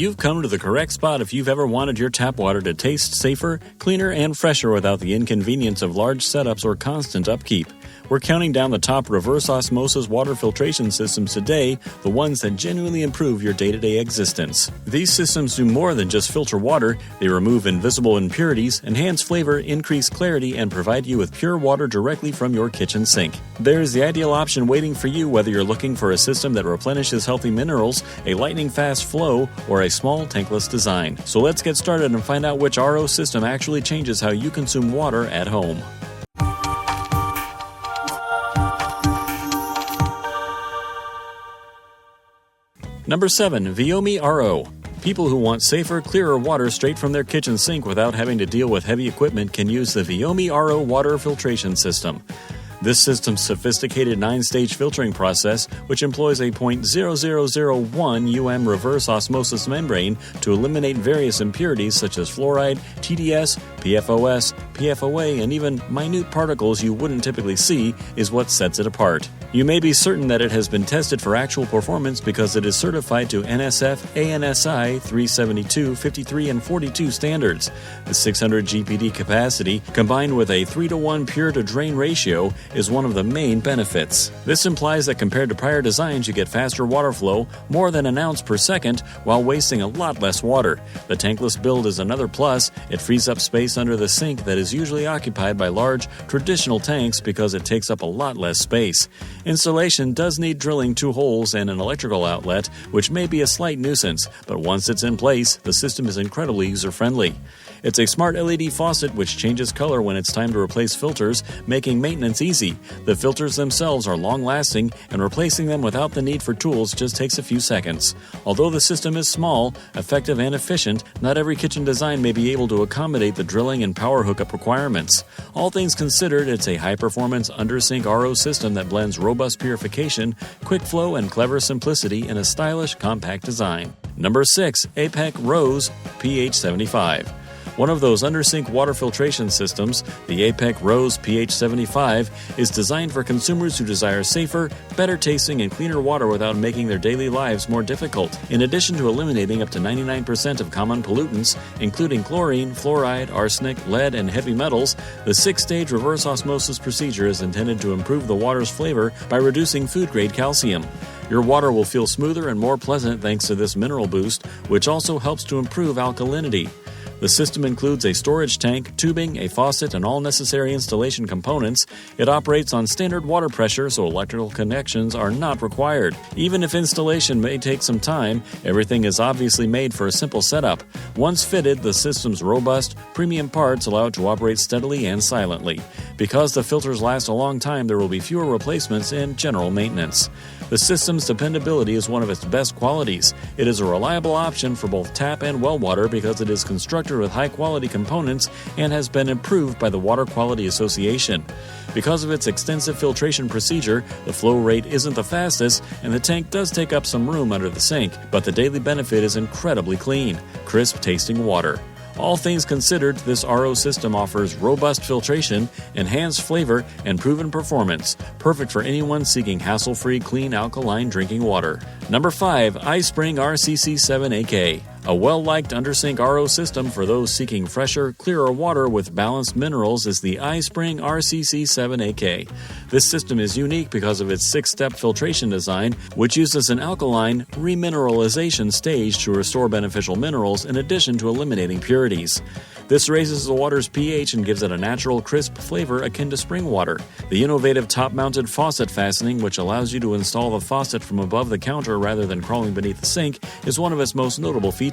You've come to the correct spot if you've ever wanted your tap water to taste safer, cleaner, and fresher without the inconvenience of large setups or constant upkeep. We're counting down the top reverse osmosis water filtration systems today, the ones that genuinely improve your day-to-day existence. These systems do more than just filter water. They remove invisible impurities, enhance flavor, increase clarity, and provide you with pure water directly from your kitchen sink. There's the ideal option waiting for you whether you're looking for a system that replenishes healthy minerals, a lightning-fast flow, or a small tankless design. So let's get started and find out which RO system actually changes how you consume water at home. Number 7. VIOMI RO. People who want safer, clearer water straight from their kitchen sink without having to deal with heavy equipment can use the VIOMI RO water filtration system. This system's sophisticated 9-stage filtering process, which employs a 0.0001 reverse osmosis membrane to eliminate various impurities such as fluoride, TDS, PFOS, PFOA, and even minute particles you wouldn't typically see, is what sets it apart. You may be certain that it has been tested for actual performance because it is certified to NSF ANSI 372, 53, and 42 standards. The 600 GPD capacity, combined with a 3-to-1 pure-to-drain ratio, is one of the main benefits. This implies that compared to prior designs, you get faster water flow, more than an ounce per second, while wasting a lot less water. The tankless build is another plus. It frees up space under the sink that is usually occupied by large, traditional tanks because it takes up a lot less space. Installation does need drilling 2 holes and an electrical outlet, which may be a slight nuisance, but once it's in place, the system is incredibly user-friendly. It's a smart LED faucet which changes color when it's time to replace filters, making maintenance easy. The filters themselves are long-lasting, and replacing them without the need for tools just takes a few seconds. Although the system is small, effective, and efficient, not every kitchen design may be able to accommodate the drilling and power hookup requirements. All things considered, it's a high-performance under-sink RO system that blends robust purification, quick flow, and clever simplicity in a stylish, compact design. Number 6. APEC Rose pH 75. One of those under-sink water filtration systems, the APEC Rose pH 75, is designed for consumers who desire safer, better-tasting, and cleaner water without making their daily lives more difficult. In addition to eliminating up to 99% of common pollutants, including chlorine, fluoride, arsenic, lead, and heavy metals, the 6-stage reverse osmosis procedure is intended to improve the water's flavor by reducing food-grade calcium. Your water will feel smoother and more pleasant thanks to this mineral boost, which also helps to improve alkalinity. The system includes a storage tank, tubing, a faucet, and all necessary installation components. It operates on standard water pressure, so electrical connections are not required. Even if installation may take some time, everything is obviously made for a simple setup. Once fitted, the system's robust, premium parts allow it to operate steadily and silently. Because the filters last a long time, there will be fewer replacements and general maintenance. The system's dependability is one of its best qualities. It is a reliable option for both tap and well water because it is constructed with high-quality components and has been approved by the Water Quality Association. Because of its extensive filtration procedure, the flow rate isn't the fastest, and the tank does take up some room under the sink, but the daily benefit is incredibly clean, crisp-tasting water. All things considered, this RO system offers robust filtration, enhanced flavor, and proven performance, perfect for anyone seeking hassle-free, clean, alkaline drinking water. Number 5. iSpring RCC7AK. A well-liked under-sink RO system for those seeking fresher, clearer water with balanced minerals is the iSpring RCC7AK. This system is unique because of its 6-step filtration design, which uses an alkaline remineralization stage to restore beneficial minerals in addition to eliminating impurities. This raises the water's pH and gives it a natural, crisp flavor akin to spring water. The innovative top-mounted faucet fastening, which allows you to install the faucet from above the counter rather than crawling beneath the sink, is one of its most notable features.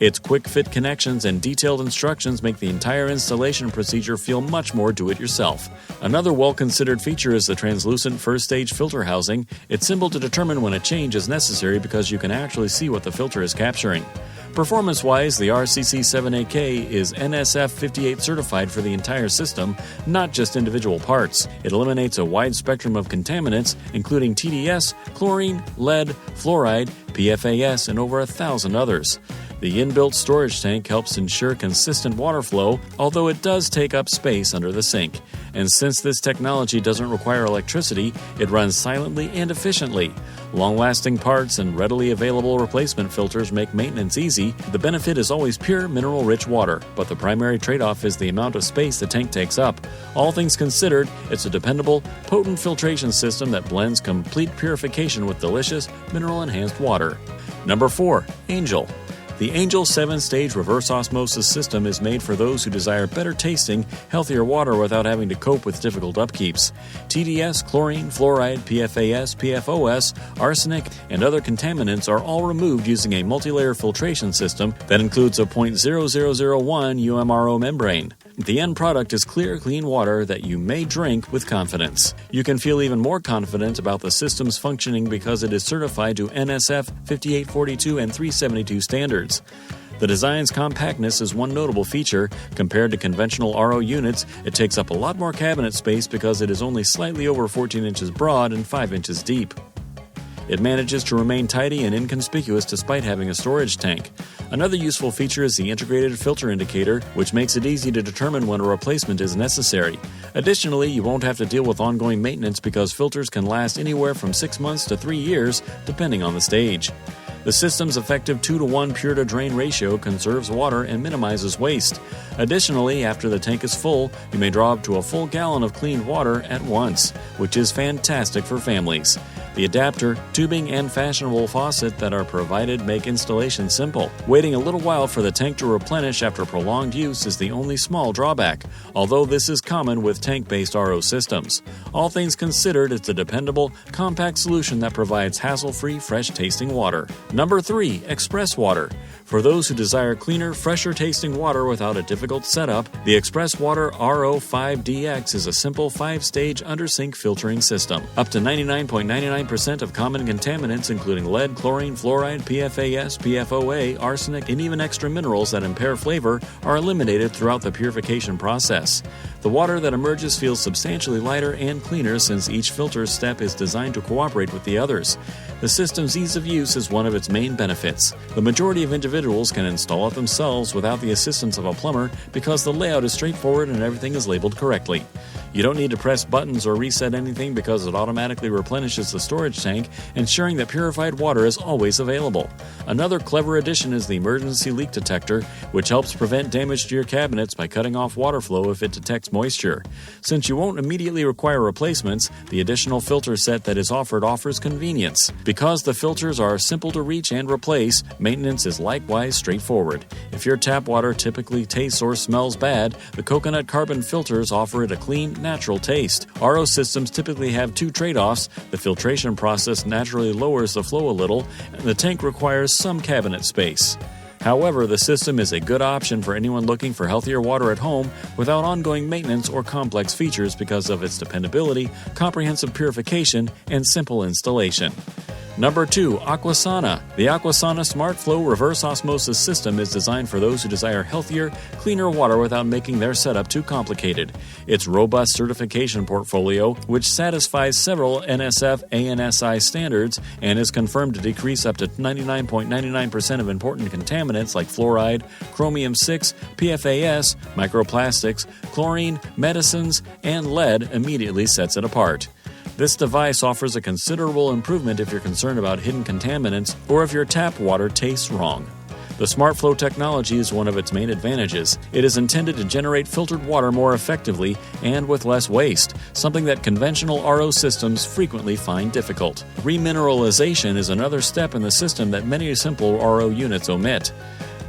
Its quick-fit connections and detailed instructions make the entire installation procedure feel much more do-it-yourself. Another well-considered feature is the translucent first-stage filter housing. It's simple to determine when a change is necessary because you can actually see what the filter is capturing. Performance-wise, the RCC7AK is NSF 58 certified for the entire system, not just individual parts. It eliminates a wide spectrum of contaminants, including TDS, chlorine, lead, fluoride, PFAS, and over 1,000 others. The inbuilt storage tank helps ensure consistent water flow, although it does take up space under the sink. And since this technology doesn't require electricity, it runs silently and efficiently. Long-lasting parts and readily available replacement filters make maintenance easy. The benefit is always pure, mineral-rich water, but the primary trade-off is the amount of space the tank takes up. All things considered, it's a dependable, potent filtration system that blends complete purification with delicious, mineral-enhanced water. Number 4. Angel. The Angel 7-stage reverse osmosis system is made for those who desire better tasting, healthier water without having to cope with difficult upkeeps. TDS, chlorine, fluoride, PFAS, PFOS, arsenic, and other contaminants are all removed using a multi-layer filtration system that includes a 0.0001 UMRO membrane. The end product is clear, clean water that you may drink with confidence. You can feel even more confident about the system's functioning because it is certified to NSF 5842 and 372 standards. The design's compactness is one notable feature. Compared to conventional RO units, it takes up a lot more cabinet space because it is only slightly over 14 inches broad and 5 inches deep. It manages to remain tidy and inconspicuous despite having a storage tank. Another useful feature is the integrated filter indicator, which makes it easy to determine when a replacement is necessary. Additionally, you won't have to deal with ongoing maintenance because filters can last anywhere from 6 months to 3 years, depending on the stage. The system's effective 2-to-1 pure-to-drain ratio conserves water and minimizes waste. Additionally, after the tank is full, you may draw up to a full gallon of clean water at once, which is fantastic for families. The adapter, tubing, and fashionable faucet that are provided make installation simple. Waiting a little while for the tank to replenish after prolonged use is the only small drawback, although this is common with tank-based RO systems. All things considered, it's a dependable, compact solution that provides hassle-free, fresh-tasting water. Number 3. Express Water. For those who desire cleaner, fresher-tasting water without a difficult setup, the Express Water RO5DX is a simple 5-stage under-sink filtering system. Up to 99.99% of common contaminants, including lead, chlorine, fluoride, PFAS, PFOA, arsenic, and even extra minerals that impair flavor, are eliminated throughout the purification process. The water that emerges feels substantially lighter and cleaner since each filter step is designed to cooperate with the others. The system's ease of use is one of its main benefits. The majority of individuals can install it themselves without the assistance of a plumber because the layout is straightforward and everything is labeled correctly. You don't need to press buttons or reset anything because it automatically replenishes the storage tank, ensuring that purified water is always available. Another clever addition is the emergency leak detector, which helps prevent damage to your cabinets by cutting off water flow if it detects moisture. Since you won't immediately require replacements, the additional filter set that is offered offers convenience. Because the filters are simple to reach and replace, maintenance is likewise straightforward. If your tap water typically tastes or smells bad, the coconut carbon filters offer it a clean, natural taste. RO systems typically have two trade-offs. The filtration process naturally lowers the flow a little, and the tank requires some cabinet space. However, the system is a good option for anyone looking for healthier water at home without ongoing maintenance or complex features because of its dependability, comprehensive purification, and simple installation. Number 2. Aquasana. The Aquasana SmartFlow reverse osmosis system is designed for those who desire healthier, cleaner water without making their setup too complicated. Its robust certification portfolio, which satisfies several NSF ANSI standards and is confirmed to decrease up to 99.99% of important contaminants like fluoride, chromium-6, PFAS, microplastics, chlorine, medicines, and lead, immediately sets it apart. This device offers a considerable improvement if you're concerned about hidden contaminants or if your tap water tastes wrong. The SmartFlow technology is one of its main advantages. It is intended to generate filtered water more effectively and with less waste, something that conventional RO systems frequently find difficult. Remineralization is another step in the system that many simple RO units omit.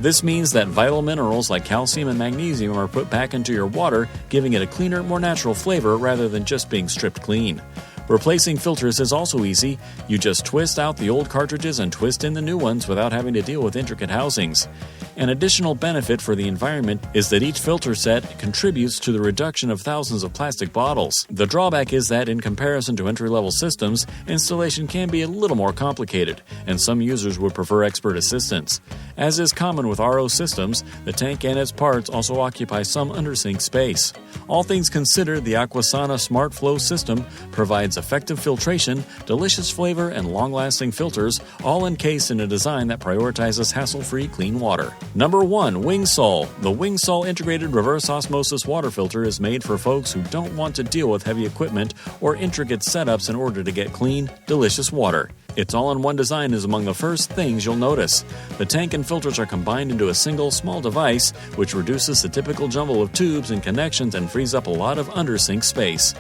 This means that vital minerals like calcium and magnesium are put back into your water, giving it a cleaner, more natural flavor rather than just being stripped clean. Replacing filters is also easy. You just twist out the old cartridges and twist in the new ones without having to deal with intricate housings. An additional benefit for the environment is that each filter set contributes to the reduction of thousands of plastic bottles. The drawback is that in comparison to entry-level systems, installation can be a little more complicated, and some users would prefer expert assistance. As is common with RO systems, the tank and its parts also occupy some undersink space. All things considered, the Aquasana SmartFlow system provides provides effective filtration, delicious flavor, and long-lasting filters, all encased in a design that prioritizes hassle-free clean water. Number 1. WINGSOL. The WINGSOL Integrated Reverse Osmosis Water Filter is made for folks who don't want to deal with heavy equipment or intricate setups in order to get clean, delicious water. Its all-in-one design is among the first things you'll notice. The tank and filters are combined into a single, small device, which reduces the typical jumble of tubes and connections and frees up a lot of under-sink space.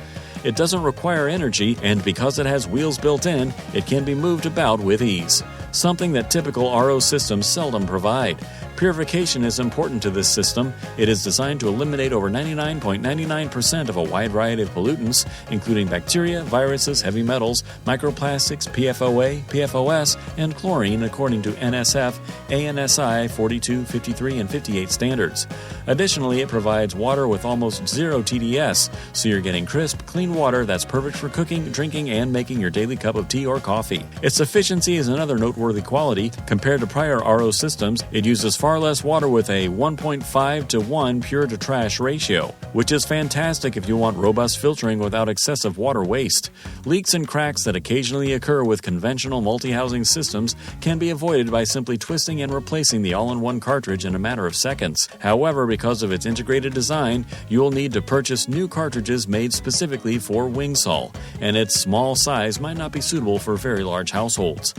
It doesn't require energy, and because it has wheels built in, it can be moved about with ease, something that typical RO systems seldom provide. Purification is important to this system. It is designed to eliminate over 99.99% of a wide variety of pollutants, including bacteria, viruses, heavy metals, microplastics, PFOA, PFOS, and chlorine according to NSF, ANSI 42, 53, and 58 standards. Additionally, it provides water with almost zero TDS, so you're getting crisp, clean water that's perfect for cooking, drinking, and making your daily cup of tea or coffee. Its efficiency is another noteworthy quality. Compared to prior RO systems, it uses far less water with a 1.5 to 1 pure-to-trash ratio, which is fantastic if you want robust filtering without excessive water waste. Leaks and cracks that occasionally occur with conventional multi-housing systems can be avoided by simply twisting and replacing the all-in-one cartridge in a matter of seconds. However, because of its integrated design, you will need to purchase new cartridges made specifically for WINGSOL, and its small size might not be suitable for very large households.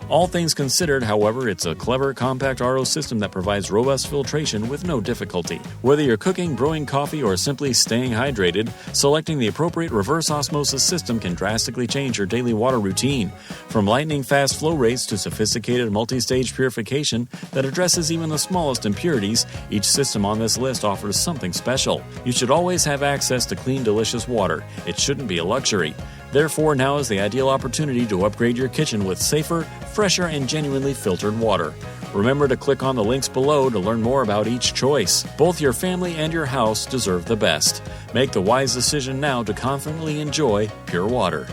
All things considered, however, it's a clever, compact RO system that provides robust filtration with no difficulty. Whether you're cooking, brewing coffee, or simply staying hydrated, selecting the appropriate reverse osmosis system can drastically change your daily water routine. From lightning-fast flow rates to sophisticated multi-stage purification that addresses even the smallest impurities, each system on this list offers something special. You should always have access to clean, delicious water. It shouldn't be a luxury. Therefore, now is the ideal opportunity to upgrade your kitchen with safer, fresher, and genuinely filtered water. Remember to click on the links below to learn more about each choice. Both your family and your house deserve the best. Make the wise decision now to confidently enjoy pure water.